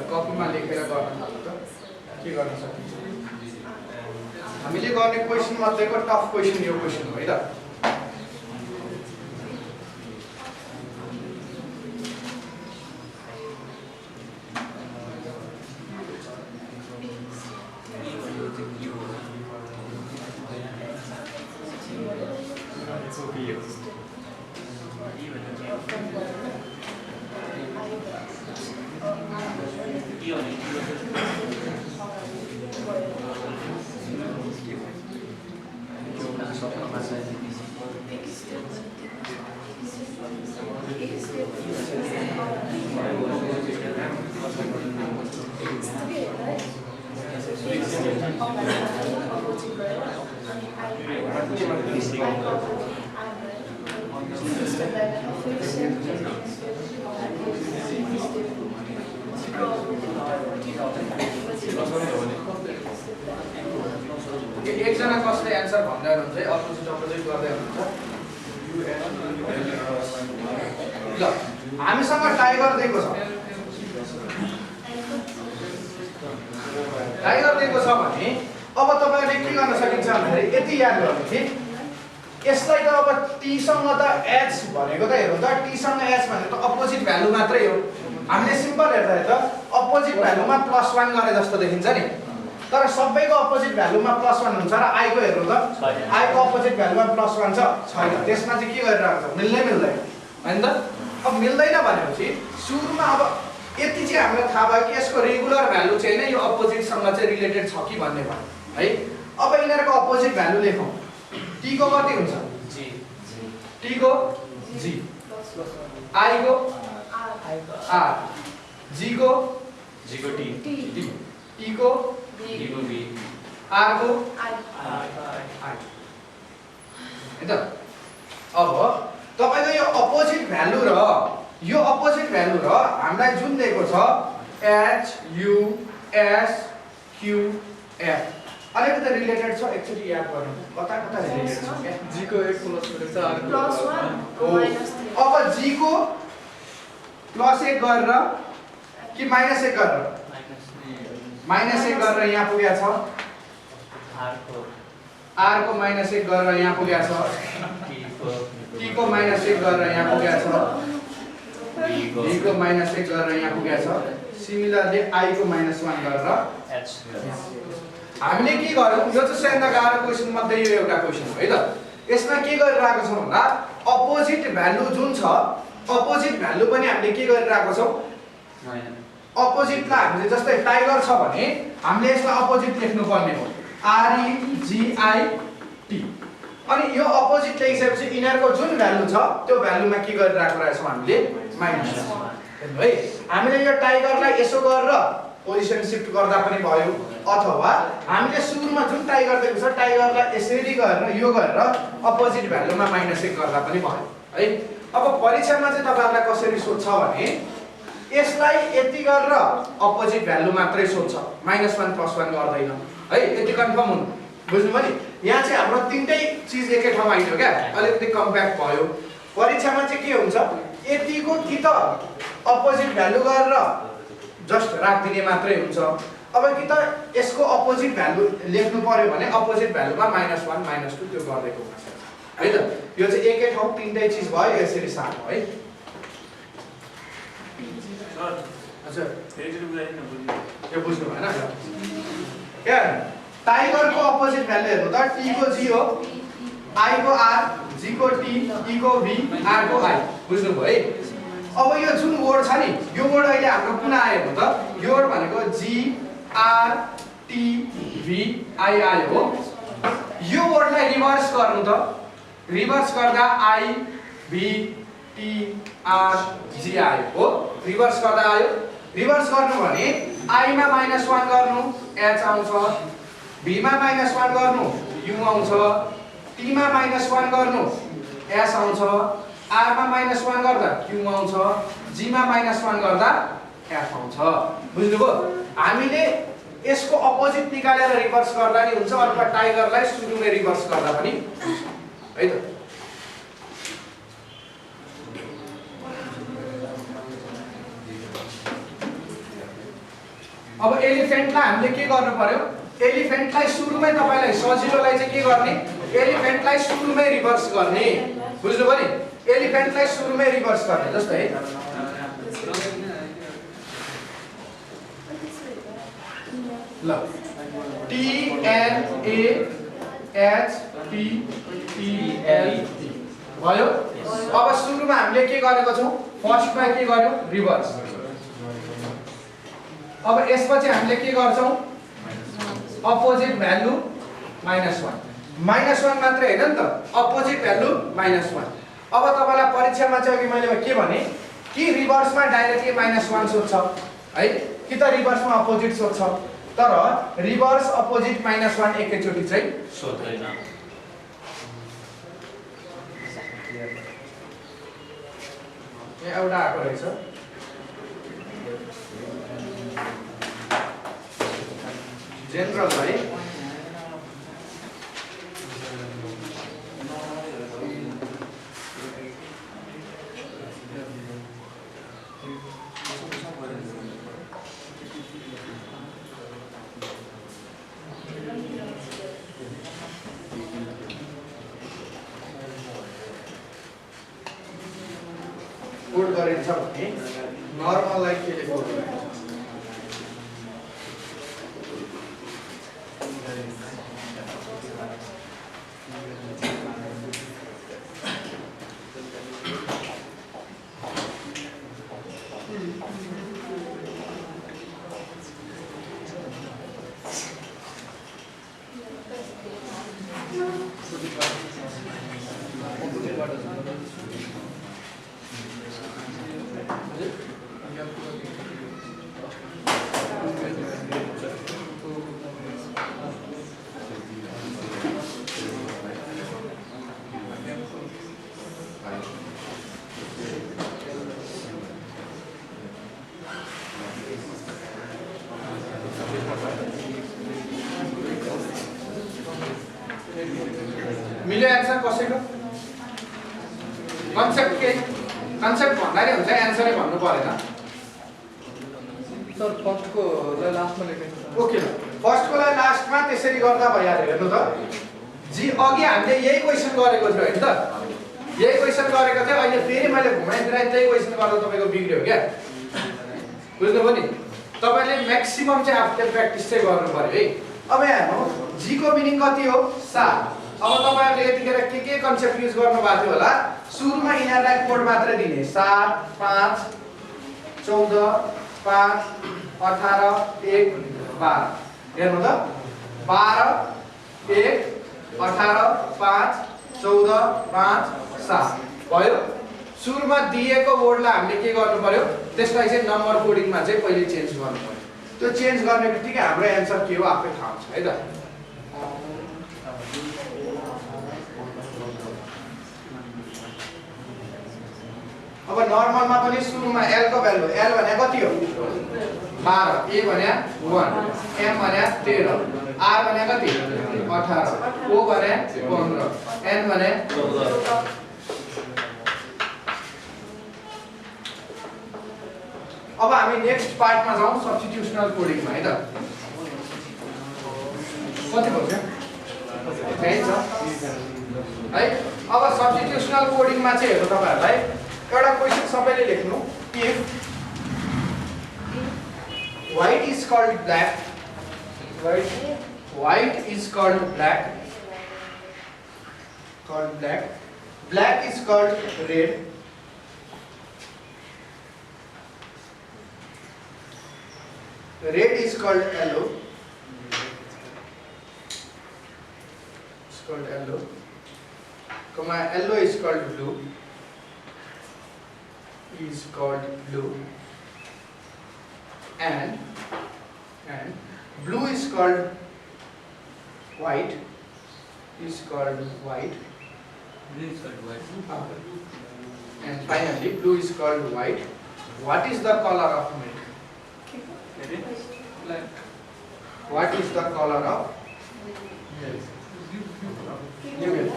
कपीमा लेखेर गर्न थाल्नु त के गर्न सकिन्छ? हामीले गर्ने क्वेशन मध्येको टफ क्वेशन यो क्वेशन हो है त। एकजना कसले एन्सर भन्दै हुनुहुन्छ है, अपोजिट गर्दै हुनुहुन्छ। ल हामीसँग टाइगर दिएको छ। टाइगर दिएको छ भने अब तपाईले के गर्न सकिन्छ भन्दाखेरि यति याद गर्नु कि यसलाई त अब t सँग त h भनेको त हेर्नु त t सँग h भनेको त अपोजिट भ्यालु मात्रै हो। हामीले सिम्पल हेर्दा त अपोजिट भ्यालुमा +1 गरे जस्तो देखिन्छ नि, तर सबैको अपोजिट भ्यालुमा +1 हुन्छ र i को हेर्नु त i को अपोजिट भ्यालुमा +1 छ छैन। त्यसमा चाहिँ के गरिरहेको छ? मिल्दैन हैन त। अब मिल्दैन भनेपछि सुरुमा अब यति चाहिँ हामीलाई थाहा भयो कि यसको रेगुलर भ्यालु चाहिँ हैन यो अपोजिटसँग चाहिँ रिलेटेड छ कि भन्ने भयो है। अब यिनीहरुको अपोजिट भ्यालु लेखौं। t को कति हुन्छ? G. t को g, i को r, g को G को T. t, e को E को B. r को I. है त। अब तपाईको यो अपोजिट भ्यालु र हामीलाई जुन दिएको छ h u s q f अलिकति रिलेटेड छ। एक्चुअली याद गर्नु कता रिलेटेड छ क्या? G को 1 प्लस गरेर चाहिँ R को अब g को +1 गरेर कि -1 गरेर -1 गरेर यहाँ पुगेको छ। R को r को -1 गरेर यहाँ पुगेको छ। t को -1 गरेर यहाँ पुगेको छ। B को d को -1 गरेर यहाँ पुगेको छ। सिमिलरली i को -1 गरेर H. हामीले के गर्यौं? यो चाहिँ सबैभन्दा गाह्रो क्वेशन मध्ये यो एउटा क्वेशन हो है त। यसमा के गरिरहेको छौं भन्दा अपोजिट भ्यालु जुन छ अपोजिट भ्यालु पनि हामीले के गरिरहेको छौं? अपोजिटलाई हामीले जस्तै टाइगर छ भने हामीले यसलाई अपोजिट लेख्नु पर्ने हो R E G I T। अनि यो अपोजिट लेखिसकेपछि यिनीहरुको जुन भ्यालु छ त्यो भ्यालुमा के गरिरहेको रहेछौं हामीले? माइनस हेर्नु है। हामीले यो टाइगरलाई यसो गरेर पोजिसन शिफ्ट गर्दा पनि भयो अथवा हामीले सुरुमा जुन टाइगर दिएको छ टाइगरलाई यसरी गरेर यो गरेर अपोजिट भ्यालुमा -1 गर्दा पनि भयो है। अब परीक्षामा चाहिँ तपाईहरुलाई कसरी सोध्छ भने यसलाई यति गरेर अपोजिट भ्यालु मात्रै सोध्छ, -1 +1 गर्दैन है। यति कन्फर्म हुनु बुझ्नुभयो नि? यहाँ चाहिँ हाम्रो तीनटै चीज एकै ठाउँमा आइयो क्या, अलिकति कम्प्याक्ट भयो। परीक्षामा चाहिँ के हुन्छ यतिको कि त अपोजिट भ्यालु गरेर जस्ट राखिदिने मात्रै हुन्छ। अब कि त यसको अपोजिट भ्यालु लेख्नु पर्यो भने अपोजिट भ्यालुमा -1 -2 त्यो गर्दैको हुन्छ है त। यो चाहिँ एकै ठाउँ तीनटै चीज भयो यसरी सार्नु है। हजुर यो बुझ्नु भएन क्या? टाइगरको अपोजिट भ्यालु हेर्नु त t को g हो, i को r, g को t, e को v, r को i। बुझ्नुभयो है? अब यो जुन वर्ड छ नि यो वर्ड अहिले हाम्रो कुन आयो त? यो वर्ड भनेको g r t v i आयो हो। यो वर्डलाई रिभर्स गर्नु त, रिभर्स गर्दा i v t r g आयो हो। रिभर्स गर्दा आयो। रिभर्स गर्नु भने i मा -1 गर्नु h आउँछ, v मा -1 गर्नु u आउँछ, t मा -1 गर्नु s आउँछ, r मा -1 गर्दा q आउँछ, g मा -1 गर्दा f आउँछ। बुझ्नुभयो? हामीले यसको अपोजिट निकालेर रिभर्स गर्दा नि हुन्छ अथवा टाइगरलाई सुरुमै रिभर्स गर्दा पनि हुन्छ है त। अब एलिफेन्टलाई हामीले के गर्नु पर्यो? एलिफेन्टलाई सुरुमै तपाईलाई सजिलोलाई चाहिँ के गर्ने? एलिफेन्टलाई सुरुमै रिभर्स गर्ने। बुझ्नुभयो नि? एलिफेन्टलाई सुरुमै रिभर्स गर्ने। जस्तै ल T N A H P T L T भयो। अब सुरुमा हामीले के गरेको छौं? फर्स्टमा के गर्यौं? रिभर्स। अब यसपछि हामीले के गर्छौं? अपोजिट भ्यालु -1 मात्रै हैन नि त, अपोजिट भ्यालु -1। अब तपाईलाई परीक्षामा चाहिँ अघि मैले के भने कि रिभर्समा डाइरेक्टली -1 सोध्छ है कि त रिभर्समा अपोजिट सोध्छ। तर रिभर्स अपोजिट -1 एकैचोटी चाहिँ सोध्दैन। एउटा आएको रहेछ जेनरल है। कोड गरिन्छ भने नर्मललाई के लेख्नु पर्छ? मिल्यो एन्सर कसैको कन्सेप्ट भन्दाखेरि हुन्छ एन्सरै भन्नु परेन सर फर्स्टको लास्टमा लेखेको छ ओके फर्स्टकोलाई लास्टमा त्यसरी गर्दा भइहाल्यो हेर्नु त जी अघि हामीले यही क्वेसन गरेको थियो हैन त यही क्वेसन गरेको थियो अहिले फेरि मैले घुमाइदिएर त्यही क्वेसन गर्दा तपाईको बिग्रियो क्या बुझ्नुभयो नि तपाईले म्याक्सिमम चाहिँ आफूले प्र्याक्टिस चाहिँ गर्नु पर्यो है अब यहाँ हेर्नु जी को मिनिङ कति हो 7 अब तपाईहरुले यतिखेर के कन्सेप्ट युज गर्नु भएको थियो होला सुरुमा यिनीहरुलाई कोड मात्र दिने 7 5 14 5 18 1 12 हेर्नु त 12 1 18 5 14 5 7 भयो सुरुमा दिएको वर्डलाई हामीले के गर्नु पर्यो त्यसलाई चाहिँ नम्बर कोडिङमा चाहिँ पहिले चेन्ज गर्नु पर्यो त्यो चेन्ज गर्ने बित्तिकै हाम्रो एन्सर के हो आफै थाहा हुन्छ है त अब नर्मलमा पनि सुरुमा l को भ्यालु l भने कति हो 12 a भने 1 m भने 13 r भने कति 18 o भने 15 n भने 14 अब हामी नेक्स्ट पार्टमा जाउँ सब्स्टिट्युशनल कोडिङमा है त कति भयो त्यही छ है अब सब्स्टिट्युशनल कोडिङमा चाहिँ हेर्नु तपाईहरुलाई एउटा क्वेशन सबैले लेख्नु if white is called black white is called black black is called red red is called yellow comma yellow is called blue and blue is called white and finally blue is called white. What is the color of milk? black What is the color of milk?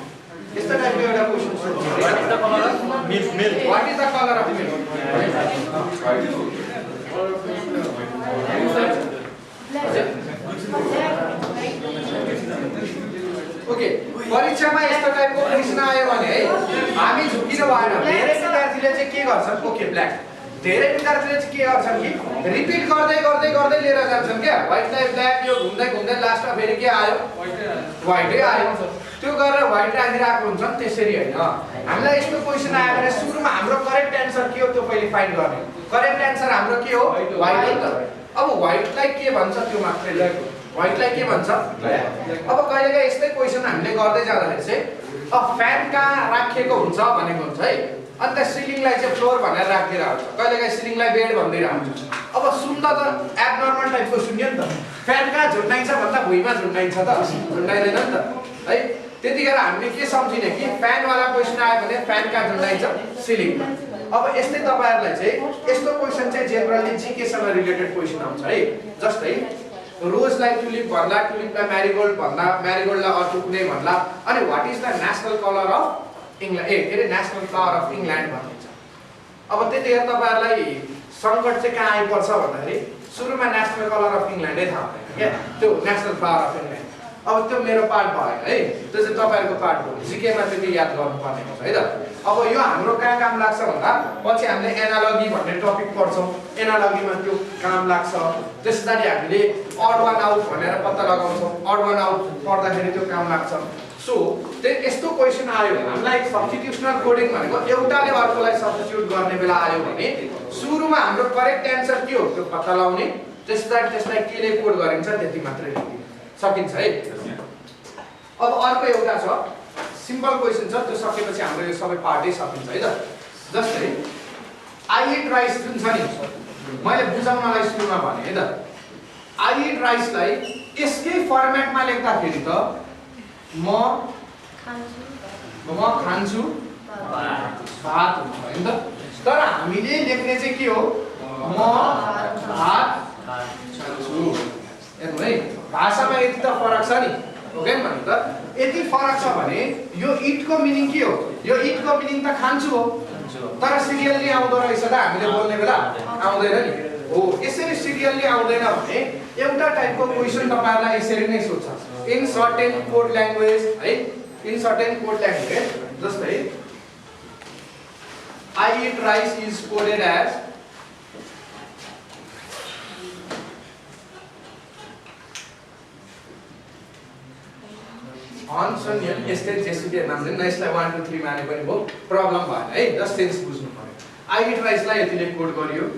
Is that type of question? What is the color of milk? What is the color of milk? Okay परीक्षामा यस्तो टाइपको प्रश्न आयो भने है हामी झुकिनु भएन धेरै विद्यार्थीले चाहिँ के गर्छन् ओके ब्ल्याक धेरै विद्यार्थीले चाहिँ के गर्छन् कि रिपिट गर्दै लिएर जान्छन् क्या व्हाइटलाई ब्ल्याक यो घुम्दै लास्टमा फेरि के आयो व्हाइटै आयो त्यो गरेर व्हाइट राखिरहेको हुन्छन् त्यसरी हैन हामीलाई यस्तो क्वेशन आयो भने सुरुमा हाम्रो करेक्ट एन्सर के हो त्यो पहिले फाइन्ड गर्ने करेक्ट एन्सर हाम्रो के हो व्हाइट हो त अब व्हाइटलाई के भन्छ त्यो मात्रै लेख्नु व्हाइटलाई के भन्छ अब कहिलेकाहीँ यस्तै क्वेशन हामीले गर्दै जाँदाखेरि चाहिँ अब फ्यान कहाँ राखिएको हुन्छ भनेको हुन्छ है अन्त सिलिङलाई चाहिँ फ्लोर भनेर राखिदिएर हुन्छ कहिलेकाहीँ सिलिङलाई बेड भनिदिएर हुन्छ अब सुन्दा त एबनर्मल टाइपको सुन्यो नि त फ्यान कहाँ झुन्डाइन्छ भन्दा भुइँमा झुन्डाइन्छ त झुन्डाइदैन नि त है त्यतिखेर हामीले के सम्झिने कि फ्यानवाला क्वेसन आयो भने फ्यान कहाँ झुन्डाइन्छ सिलिङमा अब यस्तै तपाईहरुलाई चाहिँ यस्तो क्वेसन चाहिँ जेनरली जीकेसँग रिलेटेड क्वेसन आउँछ है जस्तै रोजलाई टुलिप भन्ला टुलिपलाई म्यारीगोल्ड भन्ला म्यारीगोल्डलाई अर्को कुनै भन्ला अनि what is the national colour of England के अरे नेशनल फ्लावर अफ इंग्ल्यान्ड भनिन्छ अब त्यतिखेर तपाईहरुलाई संकट चाहिँ कहाँ आइपर्छ भन्दाखेरि सुरुमा नेशनल कलर अफ इंग्ल्यान्डै थाहा हुँदैन के त्यो नेशनल फ्लावर अफ इंग्ल्यान्ड अब त्यो मेरो पार्ट भयो है त्यो चाहिँ तपाईहरुको पार्ट हो जीकेमा त्यति याद गर्नुपर्ने हुन्छ है त अब यो हाम्रो कहाँ काम लाग्छ भन्दा पछि हामीले एनालोजी भन्ने टपिक पढ्छौं एनालोजीमा त्यो काम लाग्छ त्यसैगरी हामीले अड वन आउट भनेर पत्ता लगाउँछौं अड वन आउट पढ्दाखेरि त्यो काम लाग्छ सो यस्तो क्वेशन आयो हामीलाई सब्स्टिट्युशनल कोडिङ भनेको एउटाले अर्कोलाई सब्स्टिट्युट गर्ने बेला आयो भने सुरुमा हाम्रो करेक्ट एन्सर के हो त्यो पत्ता लगाउने त्यसलाई केले कोड गरिन्छ त्यति मात्रै सकिन्छ है अब अर्को एउटा छ सिम्पल क्वेसन छ त्यो सकेपछि हाम्रो यो सबै पार्टै सकिन्छ है त। जस्तै आई इट राइस जुन छ नि मैले बुझाउनलाई सुरुमा भने है त। आई इट राइसलाई यसकै फर्मेटमा लेख्दाखेरि त म खान्छु भात हुन्छ हैन त। तर हामीले लेख्ने चाहिँ के हो म भात खान्छु। हेर्नु है भाषामा यति त फरक छ नि ओके भने त। यति फरक छ भने यो इटको मिनिङ के हो? यो इटको मिनिङ त खान्छु हो तर सिरियल्ली आउँदो रहेछ त हामीले बोल्ने बेला आउँदैन नि हो। यसरी सिरियल्ली आउँदैन भने एउटा टाइपको क्वेसन तपाईहरुलाई यसरी नै सोध्छ इन सर्टेन कोड ल्याङ्ग्वेज है। इन सर्टेन कोड ल्याङ्ग्वेज जस्तै I eat rice is coded as अन सन्य यस्तै जेसुकै नामले यसलाई 1 2 3 माने पनि भयो प्रब्लम भएन है। जस्ट सेन्स बुझ्नु पर्यो। आई इट राइसलाई यतिले कोड गरियो।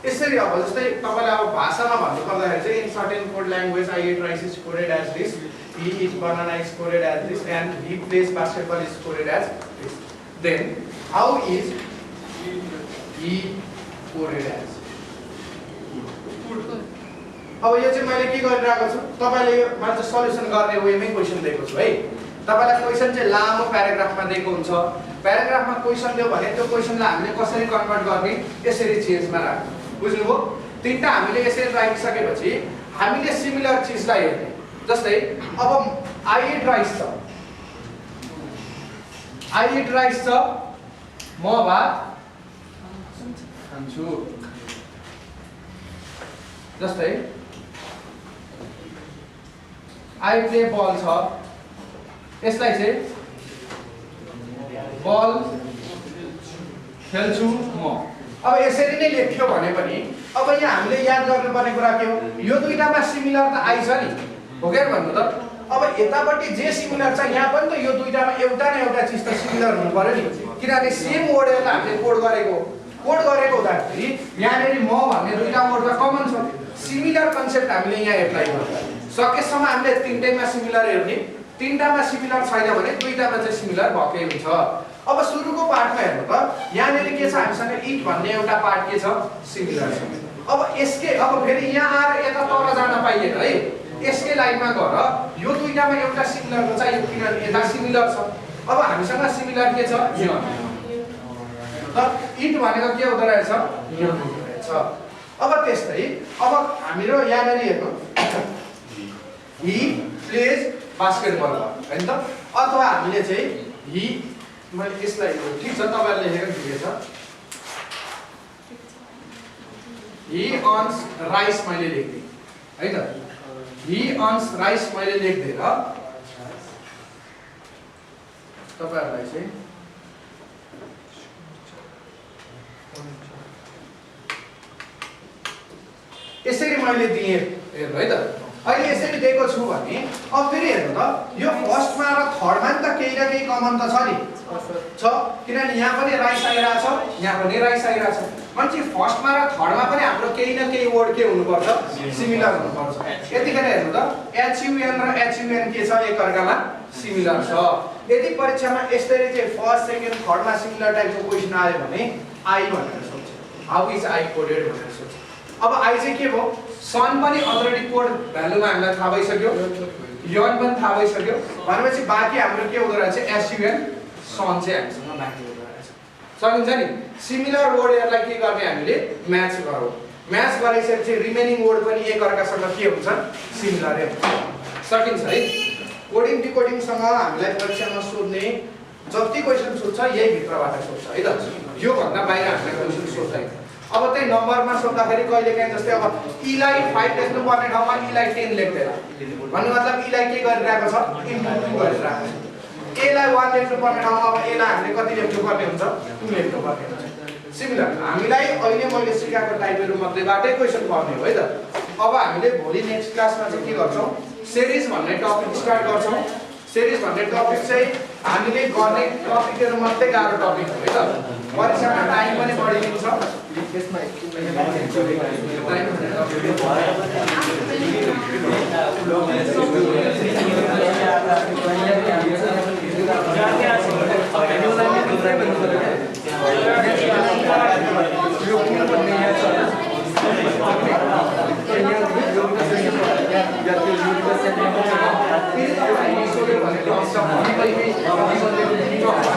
यसरी अब जस्तै तपाईले अब भाषामा भन्नु पर्दाखेरि चाहिँ in certain code language I eat rice is coded as this, he eat banana is coded as this and he plays basketball is coded as this. Then how is he coded as? अब यो चाहिँ मैले के गरिरहेको छु तपाईले यो मैले सल्युसन गर्ने वेमै क्वेशन दिएको छु है। तपाईलाई क्वेशन चाहिँ लामो प्याराग्राफमा दिएको हुन्छ। प्याराग्राफमा क्वेशन दियो भने त्यो क्वेशनलाई हामीले कसरी कन्भर्ट गर्ने यसरी चेन्जमा राख्नु। बुझ्नुभयो? तीनटा हामीले यसरी राखिसकेपछि हामीले सिमिलर चीजलाई हेर्ने। जस्तै अब आई इट राइस छ, आई इट राइस छ म भात खान्छु। जस्तै आई प्ले बल छ यसलाई चाहिँ बल खेल्छु म। अब यसरी नै लेख्यो भने पनि अब यहाँ हामीले याद गर्नुपर्ने कुरा के हो यो दुईटामा सिमिलर त आइछ नि हो के भन्नु त। अब यतापट्टि जे सिमिलर छ यहाँ पनि त यो दुईटामा एउटा न एउटा चीज त सिमिलर हुनु पर्यो नि किनभने सेम वर्डलाई हामीले कोड गरेको हुँदाखेरि यहाँनेरि म भन्ने दुईटा वर्डमा कमन छ। सिमिलर कन्सेप्ट हामीले यहाँ एप्लाई गर्छौँ। सकेसम्म हामीले तीनटैमा सिमिलर हेर्ने, तीनटामा सिमिलर छैन भने दुईटामा चाहिँ सिमिलर भएकै हुन्छ। अब सुरुको पार्टमा हेर्नु त यहाँनेरि के छ हामीसँग इट भन्ने एउटा पार्ट के छ सिमिलर छ। अब यसकै अब फेरि यहाँ आएर यता तल जान पाइएन है। यसकै लाइनमा गएर यो दुईटामा एउटा सिमिलर छ यो किनभने यता सिमिलर छ। अब हामीसँग सिमिलर के छ यहाँ त इट भनेको के हुँदो रहेछ यो हुँदो रहेछ। अब त्यस्तै अब हाम्रो यहाँनेरि हेर्नु ही प्लेज बास्केटबल हैन त। अथवा हामीले चाहिँ ही मैले यसलाई ठीक छ तपाईहरुले लेखेर दिएको छ ही अर्न्स राइस मैले लेख्दिए है त। ही अर्न्स राइस मैले लेख्दिएर तपाईहरुलाई चाहिँ यसरी मैले दिए हेर्नु है त। अहिले यसरी दिएको छु भने अब फेरि हेर्नु त यो फर्स्टमा र थर्डमा नि त केही न केही कमन त छ नि छ किनभने यहाँ पनि राइस आइरहेछ यहाँ पनि राइस आइरहेछ। अनि फर्स्टमा र थर्डमा पनि हाम्रो केही न केही वर्ड के हुनुपर्छ सिमिलर हुनुपर्छ। यतिखेर हेर्नु त एचयुएन र एचयुएन के छ एकअर्कामा सिमिलर छ। यदि परीक्षामा यसरी चाहिँ फर्स्ट सेकेन्ड थर्डमा सिमिलर टाइपको क्वेसन आयो भने आई भनेर सोध्छ हाउ इज आई कोडेड भनेर सोध्छ। अब आई चाहिँ के भयो सन पनि अलरेडी कोड भ्यालुमा हामीलाई थाहा भइसक्यो, यन पनि थाहा भइसक्यो भनेपछि बाँकी हाम्रो के हुँदो रहेछ एसयुएन सन चाहिँ हामीसँग बाँकी हुँदो रहेछ। सकिन्छ नि। सिमिलर वर्डहरूलाई के गर्ने हामीले म्याच गरौँ। म्याच गरिसकेपछि रिमेनिङ वर्ड पनि एकअर्कासँग के हुन्छ सिमिलरै हुन्छ। सकिन्छ है। कोडिङ डिकोडिङसँग हामीलाई परीक्षामा सोध्ने जति क्वेसन सोध्छ यही भित्रबाट सोध्छ है त। यो भन्दा बाहिर हामीलाई क्वेसन सोध्दैन। अब त्यही नम्बरमा सोद्धाखेरि कहिलेकाहीँ जस्तै अब ईलाई 5 लेख्नु पर्ने ठाउँमा ईलाई 10 लेख्दैन भन्ने मतलब ईलाई के गरिरहेको छ इन्टु 2 गरिरहेको छ एलाई 1 लेख्नु पर्ने ठाउँमा अब एलाई हामीले कति लेख्नु पर्ने हुन्छ 2 लेख्नु पर्ने हुन्छ सिमिलर हामीलाई अहिले मैले सिकाएको टाइपहरु मध्येबाटै क्वेशन पर्ने हो है त अब हामीले भोलि नेक्स्ट क्लासमा चाहिँ के गर्छौं सिरिज भन्ने टपिक स्टार्ट गर्छौं सिरिज भन्ने टपिक चाहिँ हामीले गर्ने टपिकहरु मध्ये गाह्रो टपिक हो है त परीक्षामा टाइम पनि बढी लिन्छ त्यसमा टाइम